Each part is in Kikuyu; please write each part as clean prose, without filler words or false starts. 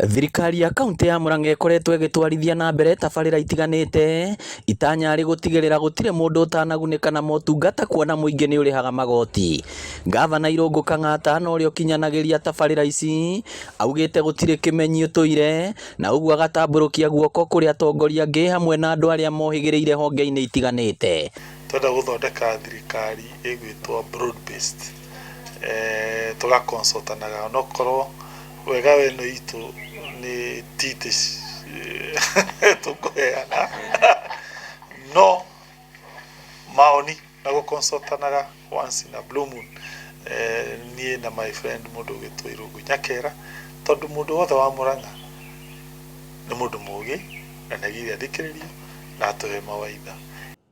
Thirikari ya kaunti ya Murang'a ĩkoretwo ĩgĩtwarithia na mbere tabarĩra itiganĩte itanya rĩ gũtigĩrĩra gũtirĩ mũndũ ũtanagunĩka na motungata kuona mũingĩ nĩ ũrĩhaga magoti. Gavana Irũngũ Kang'ata na ũrĩa ũkinyanagĩria tabarĩra ici augĩte gũtirĩ kĩmenyi ũtũire, na ũguo agatambũrũkia guoko kũrĩ atongoria angĩ hamwe na andũ arĩa mohĩgĩrĩire honge-inĩ itiganĩte. Twenda gũthondeka thirikari ĩgwĩtwo broad based, tũgakonsultanaga onokorwo wega weno itũ nĩ titĩ tũkũheana no maoni na gũkonsultanaga once in a blue moon. Niĩ na my friend mũndũ ũgĩtwo Irũngũ Nyakera, tondũ mũndũ wothe wa Murang'a nĩ mũndũ mũũgĩ na nĩagĩrĩire athikĩrĩrio na atũhe mawaidha.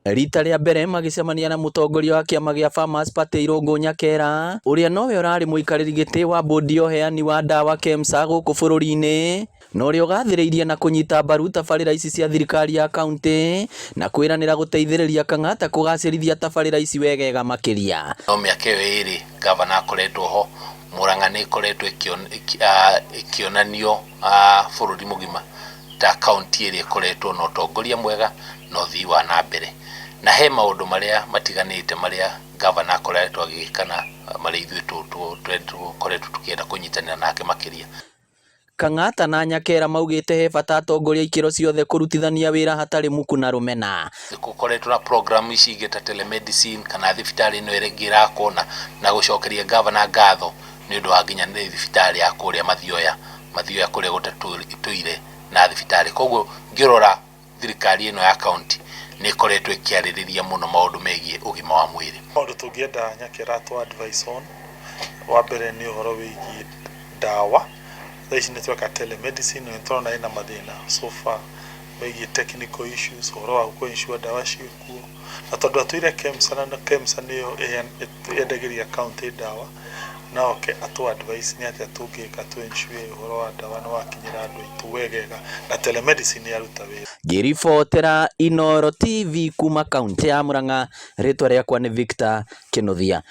Rita rĩa mbere magĩcemania na mũtongoria wa kĩama gĩa Farmers Party Irũngũ Nyakera, ũrĩa nowe ũrarĩ mũikarĩri gĩtĩ wa bodi ya ũheani wa ndawa KEMSA gũkũ bũrũri-inĩ, na ũrĩa ũgathĩrĩirie na kũnyita mbaru tabarĩra ici cia thirikari ya kaunti na kwĩranĩra gũteithĩrĩria Kang'ata kũgacĩrithia tabarĩra ici wegega makĩria. No mĩaka ĩyo ĩrĩ gavana akoretwo ho, Murang'a nĩ ĩkoretwo ĩkĩonanio bũrũri mũgima ta kaunti ĩrĩa ĩkoretwo na ũtongoria mwega na ũthii wa na mbere, na he maũndũ marĩa matiganĩte marĩa gavana akoretwo agĩkana marĩa ithuĩ tũkoretwo tũkĩenda kũnyitanĩra nake makĩria. Kang'ata na Nyakera maugĩte he bata atongoria ikĩro ciothe kũrutithania wĩra hatarĩ muku na rũmena. Gũkoretwo na program ici ingĩ ta telemedicine kana thibitarĩ ĩno ĩrĩa ĩrakwo na gũcokeria gavana ngatho nĩ ũndũ wa nginya nĩ thibitarĩ ya kũrĩa Mathioya kũrĩa gũtatũire na thibitarĩ. Koguo ngĩrora thirikari ĩno ya kaunti nĩ ĩkoretwo ĩkĩarĩrĩria mũno maũndũ megiĩ ũgima wa mwĩrĩ. Maũndũ tũngĩenda Nyakera to advice on, wa mbere nĩ ũhoro wĩgiĩ ndawa. Thaa ici nĩ tweka telemedicine, nĩ tũrona ĩna mathĩna so far wĩgiĩ technical issues, ũhoro wa kũ-ensure ndawa ciĩkuo, na tondũ atũire KEMSA na KEMSA nĩyo yendagĩria kaunti ndawa, na oke atũ advice nĩ atĩa tũngĩka tũ-ensure ũhoro wa ndawa nĩ wakinyĩra andũ aitũ wegega na telemedicine yaruta wĩra. Ngĩribotera Inooro TV kuma kaunti ya Murang'a, rĩtwa rĩakwa nĩ Victor Kĩnuthia.